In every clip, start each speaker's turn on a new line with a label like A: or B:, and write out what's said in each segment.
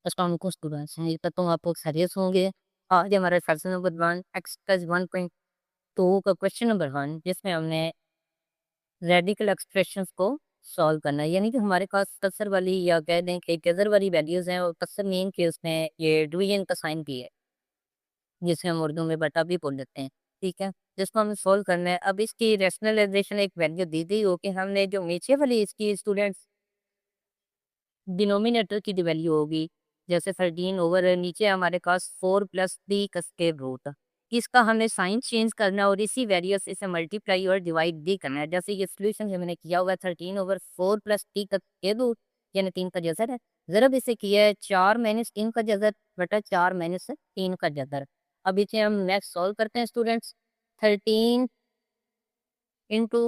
A: अस्सलाम वालेकुम स्टूडेंट्स, उम्मीद करता हूँ आप लोग खैरियत होंगे। आज हमारा सेक्शन नंबर 1 एक्सरसाइज 1.2 का क्वेश्चन नंबर 1 जिसमें हमने रेडिकल एक्सप्रेशंस को सॉल्व करना है। यानी कि हमारे पास कसर वाली या कह दें कि गज़र वाली वैल्यूज़ हैं और कसर मीन के उसमें ये डिवीजन का साइन भी है, जिसे हम उर्दू में बटा भी बोल देते हैं। ठीक है, जिसको हमें सॉल्व करना है। अब इसकी रैशनलाइजेशन एक वैल्यू दी गई हो कि हमने जो नीचे वाली इसकी स्टूडेंट्स डिनोमिनेटर की जो वैल्यू होगी, जैसे 13 ओवर नीचे हमारे पास 4 प्लस 3 का स्क्वायर रूट, इसका हमने साइन चेंज करना है और इसी वैल्यू से इसे मल्टीप्लाई और डिवाइड भी करना है। जैसे ये सोल्यूशन जो मैंने किया हुआ है 13 ओवर 4 प्लस 3 का स्क्वायर रूट, यानी 3 का जज़र है। ज़रब इसे किया है 4 माइनस 3 का जज़र बटा 4 माइनस 3 का जज़र। अब इसे हम नेक्स्ट सॉल्व करते हैं स्टूडेंट्स। 13 इंटू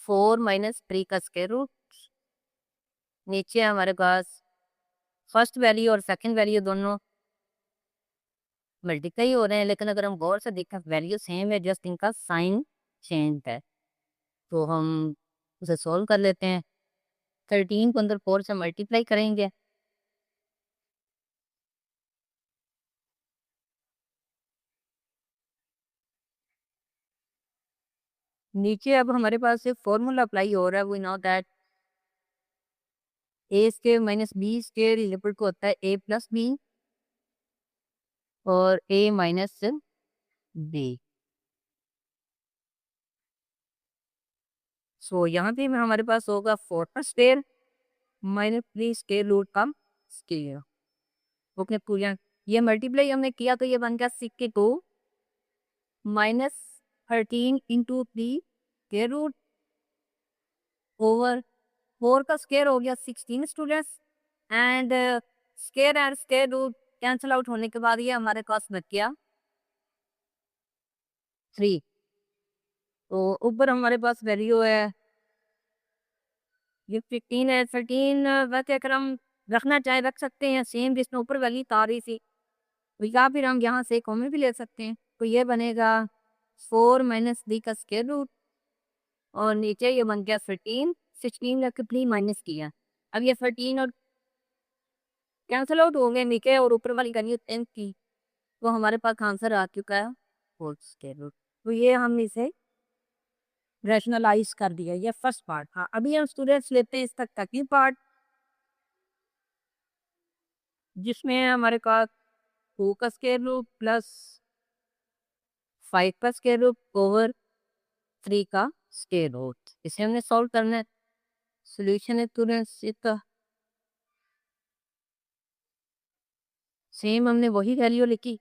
A: 4 माइनस 3 का स्क्वायर रूट, नीचे हमारे पास फर्स्ट वैल्यू और सेकंड वैल्यू दोनों मल्टीप्लाई हो रहे हैं, लेकिन अगर हम गौर से देखें वैल्यू सेम है, जस्ट इनका साइन चेंज है। तो हम उसे सोल्व कर लेते हैं। 13 को अंदर 4 से मल्टीप्लाई करेंगे, नीचे अब हमारे पास एक फॉर्मूला अप्लाई हो रहा है। We know that a square minus b square is equal to होता है ए प्लस बी और ए माइनस बी। सो यहाँ पे हमारे पास होगा 4 का स्क्वायर माइनस 3 स्क्वायर रूट का स्क्वायर। ओके पूरा ये मल्टीप्लाई हमने किया तो ये बन गया 62 minus 13 into 3 square root over 4 का स्क्वायर हो गया 16 students and square and square root cancel out होने के बाद ये हमारे पास बच गया 3। तो ऊपर हमारे पास वैल्यू है ये 15 है। 13 वैसे अगर हम रखना चाहे रख सकते हैं सेम जिसमें ऊपर वैल्यू आ रही थी, तो या फिर हम यहाँ से कॉमन भी ले सकते हैं। तो ये बनेगा 4 माइनस 3 का स्क्वायर रूट और नीचे ये बन गया 13। 16 रख के 3 माइनस किया, अब ये 13 और कैंसिल आउट हो गए नीचे और ऊपर वाली वैल्यू 10 की, तो हमारे पास आंसर आ चुका है 4 स्क्वायर रूट। तो ये हमने इसे रैशनलाइज कर दिया, ये फर्स्ट पार्ट। हाँ, अभी हम स्टूडेंट्स लेते हैं इसका सेकंड पार्ट, जिसमें हमारे पास 2 का स्क्वायर रूट प्लस 5 का स्क्वायर रूट ओवर 3 का स्क्वायर रूट, इसे हमने सॉल्व करना है। सोल्यूशन है स्टूडेंट्स इसका सेम, हमने वही वैल्यू लिखी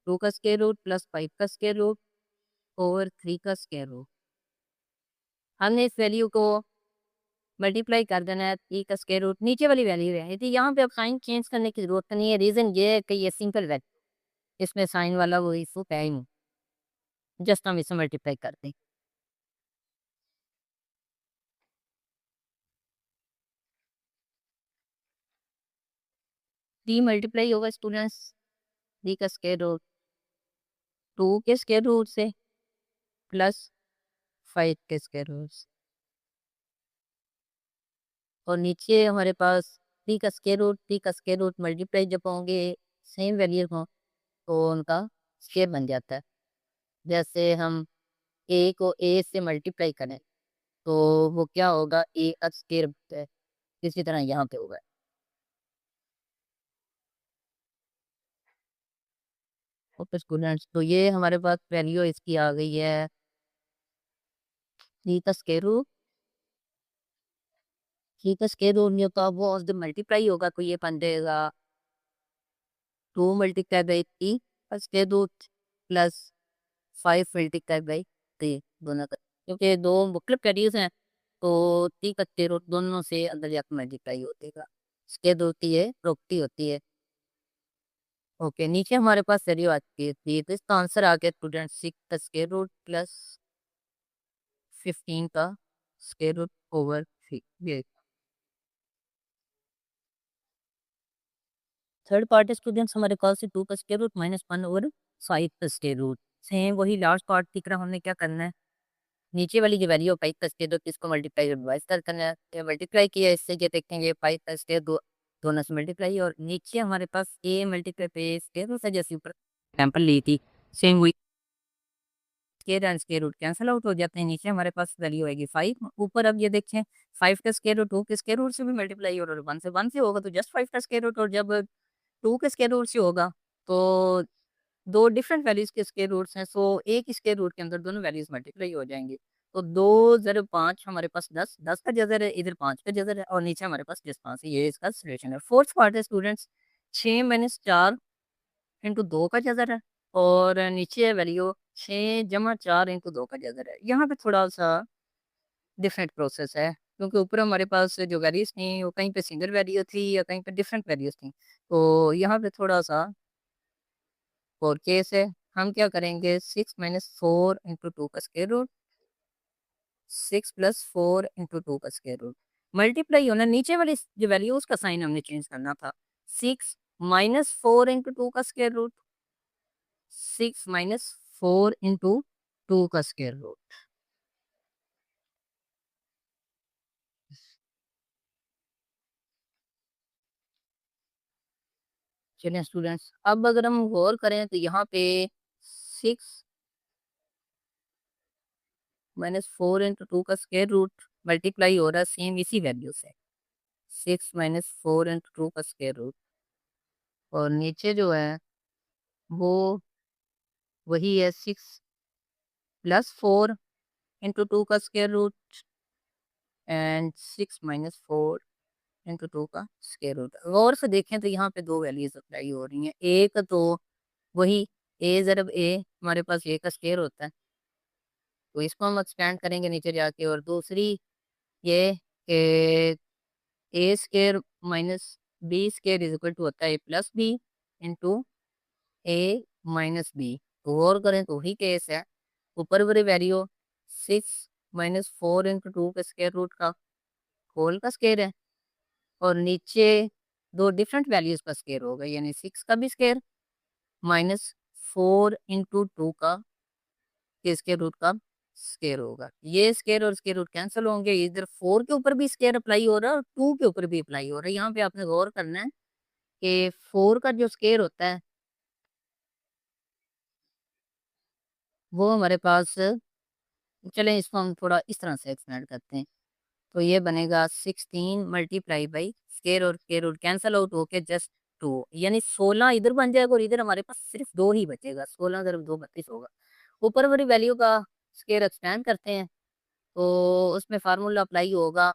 A: 2 का स्क्वायर रूट प्लस 5 का स्क्वायर रूट ओवर 3 का स्क्वायर रूट। हमने इस वैल्यू को मल्टीप्लाई कर देना है 3 का स्क्वायर रूट, नीचे वाली वैल्यू है यदि यहाँ पे अब साइन चेंज करने की जरूरत नहीं है। रीज़न ये है कि ये सिंपल वैल्यू, इसमें साइन वाला वो इशू है ही नहीं, जस्ट हम इसे मल्टीप्लाई कर दें। थ्री मल्टीप्लाई होगा स्टूडेंट्स 3 का स्क्वायर रूट 2 के स्क्वायर रूट से प्लस 5 के स्क्वायर रूट से, और नीचे हमारे पास 3 का स्क्वायर रूट मल्टीप्लाई जब होंगे सेम वैल्यू हो तो उनका स्क्वायर बन जाता है। जैसे हम ए को ए से मल्टीप्लाई करें तो वो क्या होगा, ए का स्क्वायर बनता है। इसी तरह यहाँ पे होगा। ओके स्टूडेंट्स, तो ये हमारे पास वैल्यू इसकी आ गई है 3 का स्क्वायर रूट। 3 का स्क्वायर रूट नहीं होता, वो जब मल्टीप्लाई होगा तो ये बन जाएगा 2 मल्टीप्लाई बाई 3 का square root plus 5 multiply by 3 दोनों का, क्योंकि दो मुख्तलिफ वैल्यूज हैं तो 3 का स्क्वायर रूट दोनों से अंदर जाकर मल्टीप्लाई होतेगा। स्क्वायर रूट की ये प्रॉपर्टी होती है। ओके, नीचे हमारे पास वैल्यू आ चुकी है 3, तो इसका आंसर आ गया स्टूडेंट 6 का स्क्वायर रूट प्लस 15 का स्क्वायर रूट ओवर 3। ये थर्ड पार्ट स्टूडेंट्स हमारे पास से 2 का स्क्वायर रूट माइनस 1 ओवर 5 का स्क्वायर रूट। सेम वही लास्ट पार्ट की तरह हमने क्या करना है, नीचे वाली जो वैल्यू 5 का स्क्वायर रूट इसको मल्टीप्लाई डिवाइड कर करना है। मल्टीप्लाई किया इससे ये देखेंगे 5 का स्क्वायर रूट दोनों से मल्टीप्लाई, और नीचे हमारे पास ए मल्टीप्लाई पे स्केयर रूट है, जैसे ऊपर एग्जाम्पल ली थी सेम वही, square and square root cancel out हो जाते हैं। नीचे हमारे पास वैल्यू आएगी 5, ऊपर अब ये देखें 5 का स्केयर रूट 2 के स्केयर रूट से भी मल्टीप्लाई हो, और 1 से होगा तो जस्ट 5 का स्केयर रूट, और जब 2 के स्केयर रूट से होगा तो दो डिफरेंट वैल्यूज के स्केयर रूट्स हैं, सो एक स्केयर रूट के अंदर दोनों वैल्यूज मल्टीप्लाई हो जाएंगी। तो 2 × 5 हमारे पास 10, 10 का जजर है, इधर 5 का जजर है, और नीचे हमारे पास जस्ट 5 है। ये इसका सोल्यूशन है। फोर्थ पार्ट है स्टूडेंट्स, 6 - 4 × 2 का जजर है, और नीचे है वैल्यू 6 - 4 × 2 का जजर है। यहाँ पे थोड़ा सा डिफरेंट प्रोसेस है, क्योंकि ऊपर हमारे पास जो वैल्यूज थी वो कहीं पे सिंगल वैल्यू थी या कहीं पे डिफरेंट वैल्यूज थी, तो यहाँ पे थोड़ा सा और केस है। हम क्या करेंगे, 6 - 4 × 2 का स्क्वायर रूट, 6 + 4 × 2 का स्क्वायर रूट मल्टीप्लाई होना, नीचे वाली जो वैल्यू उसका साइन हमने चेंज करना था। 6 - 4 × 2 का स्क्वायर रूट, 6 - 4 × 2 का स्क्वायर रूट। चलिए स्टूडेंट्स, अब अगर हम गौर करें तो यहाँ पे 6 - 4 × 2 का स्क्वायर रूट मल्टीप्लाई हो रहा है सेम इसी वैल्यू से, 6 - 4 × 2 का स्क्वायर रूट, और नीचे जो है वो वही है 6 + 4 × 2 का स्क्वायर रूट एंड 6 - 4 × 2 का स्क्वायर रूट। गौर से देखें तो यहाँ पे दो वैल्यूज अप्लाई हो रही हैं। एक तो वही ए ज़रब ए, हमारे पास ए का स्क्वायर होता है तो इसको हम एक्सपेंड करेंगे नीचे जाके, और दूसरी ये कि a square minus b square is equal to होता है +b into a minus b. तो गौर करें तो वही केस है, ऊपर वाली वैल्यू 6 - 4 × 2 के स्क्वायर रूट का होल का स्क्वायर है, और नीचे दो डिफरेंट वैल्यूज का स्क्वायर होगा, यानी 6 का भी स्क्वायर -4 × 2 का के स्क्वायर रूट का स्क्वायर होगा। ये स्क्वायर और स्क्वायर रूट कैंसिल होंगे, इधर 4 के ऊपर भी स्क्वायर अप्लाई हो रहा है और 2 के ऊपर भी अप्लाई हो रहा है। यहाँ पे आपने गौर करना है कि 4 का जो स्क्वायर होता है वो हमारे पास, चलें इसको हम थोड़ा इस तरह से एक्सपेंड करते हैं, तो ये बनेगा 16 मल्टीप्लाई बाई स्केयर और स्केयर रूट कैंसल आउट होके जस्ट 2, यानी 16 इधर बन जाएगा और इधर हमारे पास सिर्फ 2 ही बचेगा। 16 × 2 32 होगा। ऊपर वाली वैल्यू का स्केयर एक्सपेंड करते हैं तो उसमें फार्मूला अप्लाई होगा,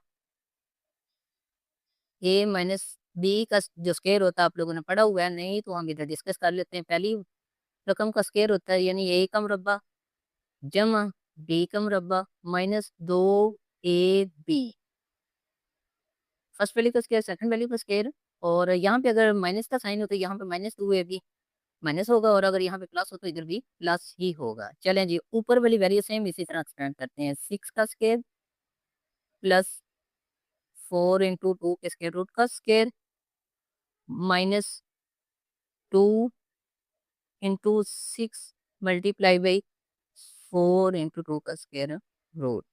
A: ए माइनस बी का जो स्केयर होता है आप लोगों ने पढ़ा हुआ है, नहीं तो हम इधर डिस्कस कर लेते हैं। पहली रकम का स्केयर होता है यानी ए का मुरब्बा जमा बी का मुरब्बा -2ab, फर्स्ट वैल्यू का स्केयर सेकंड वैल्यू का स्केयर, और यहाँ पे अगर माइनस का साइन हो तो यहाँ पे -2ab माइनस होगा, और अगर यहाँ पे प्लस हो तो इधर भी प्लस ही होगा। चलें जी, ऊपर वाली वैल्यू सेम इसी तरह एक्सपेंड करते हैं, 6 का स्केयर +4 × 2 के स्केयर रूट का स्केयर -2 × 6 मल्टीप्लाई बाई 4 × 2 का स्केयर रूट।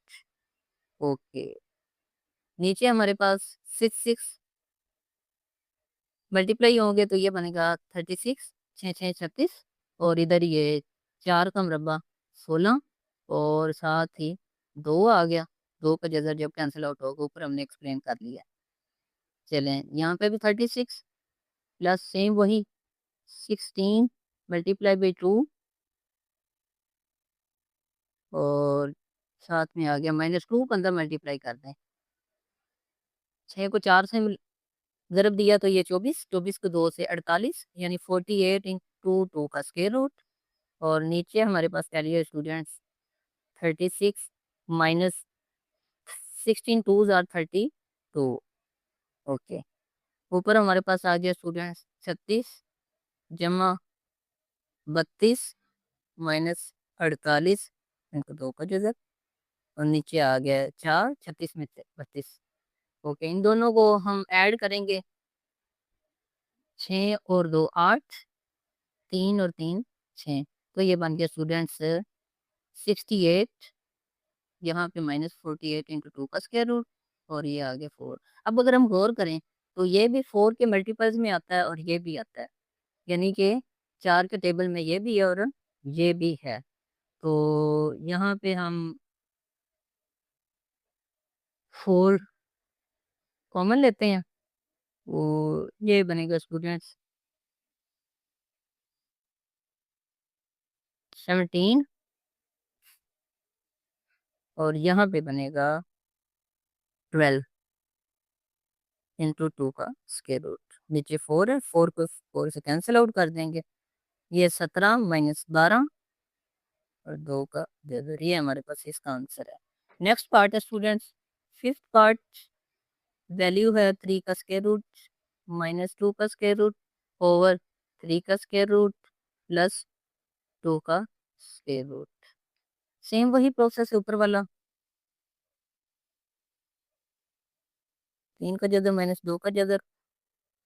A: ओके, नीचे हमारे पास 6 मल्टीप्लाई होंगे तो ये बनेगा 36, 6 × 6 = 36, और इधर ये 4 का मुरब्बा 16, और साथ ही 2 आ गया। 2 का जजर जब कैंसिल आउट होगा ऊपर हमने एक्सप्लेन कर लिया। चलें यहाँ पे भी 36 प्लस सेम वही 16 मल्टीप्लाई बाई 2, और साथ में आ गया -2 को अंदर मल्टीप्लाई कर दें, 6 को 4 से ज़रब दिया तो ये 24, 24 को 2 से 48, यानी 48 × 2 का स्क्वायर रूट, और नीचे हमारे पास कह लिया students 36 minus 16 2s are 32। Okay, ऊपर हमारे पास आ गया स्टूडेंट्स 36 जमा 32 माइनस 48 इनको 2 का जजर, और नीचे आ गया 4, 36 में से 32। ओके, इन दोनों को हम ऐड करेंगे, 6 और 2 8, 3 और 3 6, तो ये बन गया स्टूडेंट्स 68, यहाँ पे -48 × 2 का स्क्वायर रूट, और ये आ गया 4। अब अगर हम गौर करें तो ये भी 4 के मल्टीपल्स में आता है और ये भी आता है, यानी कि 4 के टेबल में ये भी है और ये भी है। तो यहाँ पे हम 4 कॉमन लेते हैं, वो ये बनेगा स्टूडेंट्स 17 और यहाँ पे बनेगा 12 इंटू 2 का स्क्वायर रूट। नीचे 4 है, 4 को 4 से कैंसिल आउट कर देंगे, ये 17 माइनस 12 और 2 का जेबर, ये हमारे पास इसका आंसर है। नेक्स्ट पार्ट है स्टूडेंट्स, फिफ्थ पार्ट, वैल्यू है 3 का स्क्वायर रूट माइनस 2 का स्क्वायर रूट ओवर 3 का स्क्वायर रूट प्लस 2 का स्क्वायर रूट। सेम वही प्रोसेस है ऊपर वाला, 3 का जदर माइनस 2 का जदर,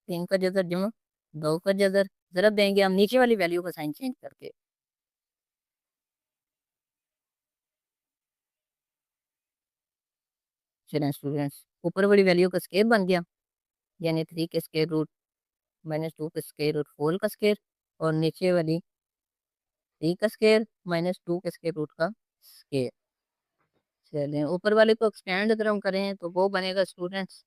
A: 3 का जदर जमा 2 का जदर, जरा देंगे हम नीचे वाली वैल्यू का साइन चेंज करके। चलें स्टूडेंट्स, ऊपर वाली वैल्यू का स्क्वायर बन गया, यानी 3 के स्क्वायर रूट माइनस 2 का स्क्वायर रूट 4 का स्क्वायर, और नीचे वाली 3 का स्क्वायर माइनस 2 के स्क्वायर रूट का स्क्वायर। चलें ऊपर वाले को एक्सपेंड अगर हम करें तो वो बनेगा स्टूडेंट्स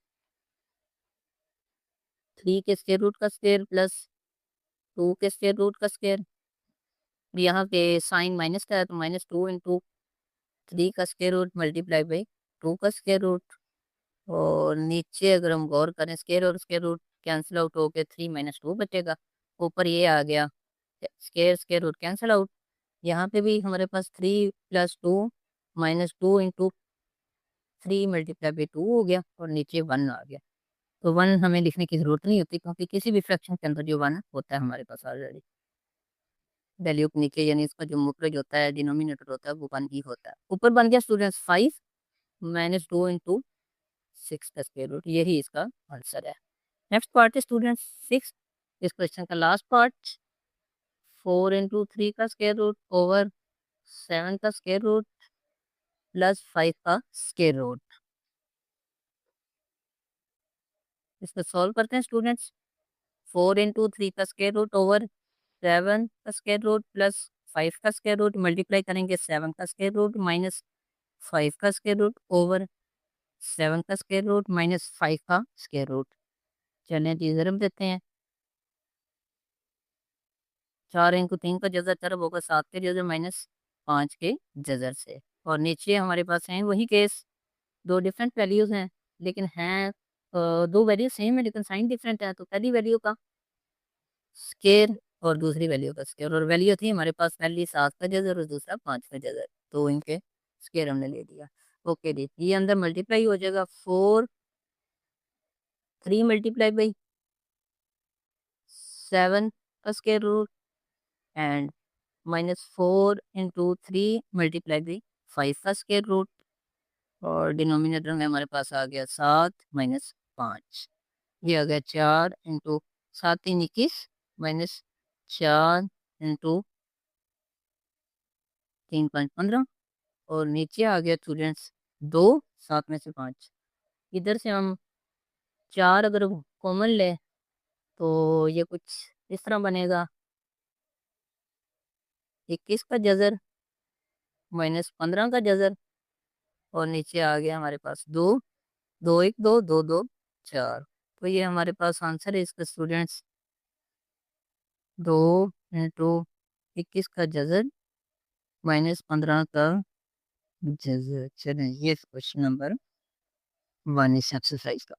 A: 3 के स्क्वायर रूट का स्क्वायर प्लस 2 के स्क्वायर रूट का स्क्वायर। यहाँ पे साइन माइनस का है तो माइनस 2 इंटू 3 का स्क्वायर रूट मल्टीप्लाई बाई 2 का स्क्वायर रूट, और नीचे अगर हम गौर करें स्क्वायर और स्क्वायर रूट कैंसिल आउट होके 3 माइनस 2 बचेगा, ऊपर ये आ गया square square root cancel out. यहाँ पे भी हमारे पास 3 plus 2 minus 2 into 3 multiply by 2 हो गया और नीचे 1 आ गया। तो 1 हमें लिखने की जरूरत नहीं होती क्योंकि किसी भी फ्रैक्शन के अंदर जो 1 होता है हमारे पास ऑलरेडी वैल्यू के नीचे, यानी इसका जो मुखरज होता है डिनोमिनेटर होता है वो 1 ही होता है। ऊपर बन गया स्टूडेंट्स 5 माइनस 2 इंटू 6 का स्क्वायर रूट, यही इसका आंसर है। नेक्स्ट पार्ट है स्टूडेंट्स 6, इस क्वेश्चन का लास्ट पार्ट, 4 इंटू 3 का स्क्वायर रूट ओवर 7 का स्क्वायर रूट प्लस 5 का स्क्वायर रूट। इसको सॉल्व करते हैं स्टूडेंट्स, 4 इंटू 3 का स्क्वायर रूट ओवर 7 का स्क्वायर रूट प्लस 5 का स्क्वायर रूट, मल्टीप्लाई करेंगे 7 का स्क्वायर रूट माइनस 5 का स्क्वायर रूट ओवर 7 का स्क्वायर रूट माइनस 5 का स्क्वायर रूट। चलें जी ज़रब देते हैं, 4 इंटू 3 का जजर तरफ होगा 7 के जजर माइनस 5 के जजर से, और नीचे हमारे पास हैं वही केस, दो डिफरेंट वैल्यूज़ हैं लेकिन हैं दो वैल्यू सेम है लेकिन साइन डिफरेंट है। तो पहली वैल्यू का स्केयर और दूसरी वैल्यू का स्केयर, और वैल्यू थी हमारे पास पहली 7 का जजर और दूसरा 5 का जजर, तो इनके स्केयर हमने ले लिया। ओके जी, ये अंदर मल्टीप्लाई हो जाएगा 4 3 मल्टीप्लाई बाई 7 का square root and minus 4 into 3 multiply by 5 का स्केयर रूट, और डिनोमिनेटर में हमारे पास आ गया 7 माइनस 5, ये आ गया 4 इंटू 7 3 21 माइनस 4 इंटू 3 5 15, और नीचे आ गया स्टूडेंट्स 2 7 में से 5। इधर से हम 4 अगर कॉमन ले तो ये कुछ इस तरह बनेगा, 21 का जजर माइनस 15 का जजर, और नीचे आ गया हमारे पास 2 2 1 2 2 2 4। तो ये हमारे पास आंसर है इसका स्टूडेंट्स 2 इंटू 21 का जजर माइनस 15 का जजर। चलें ये क्वेश्चन नंबर 1 इस एक्सरसाइज का।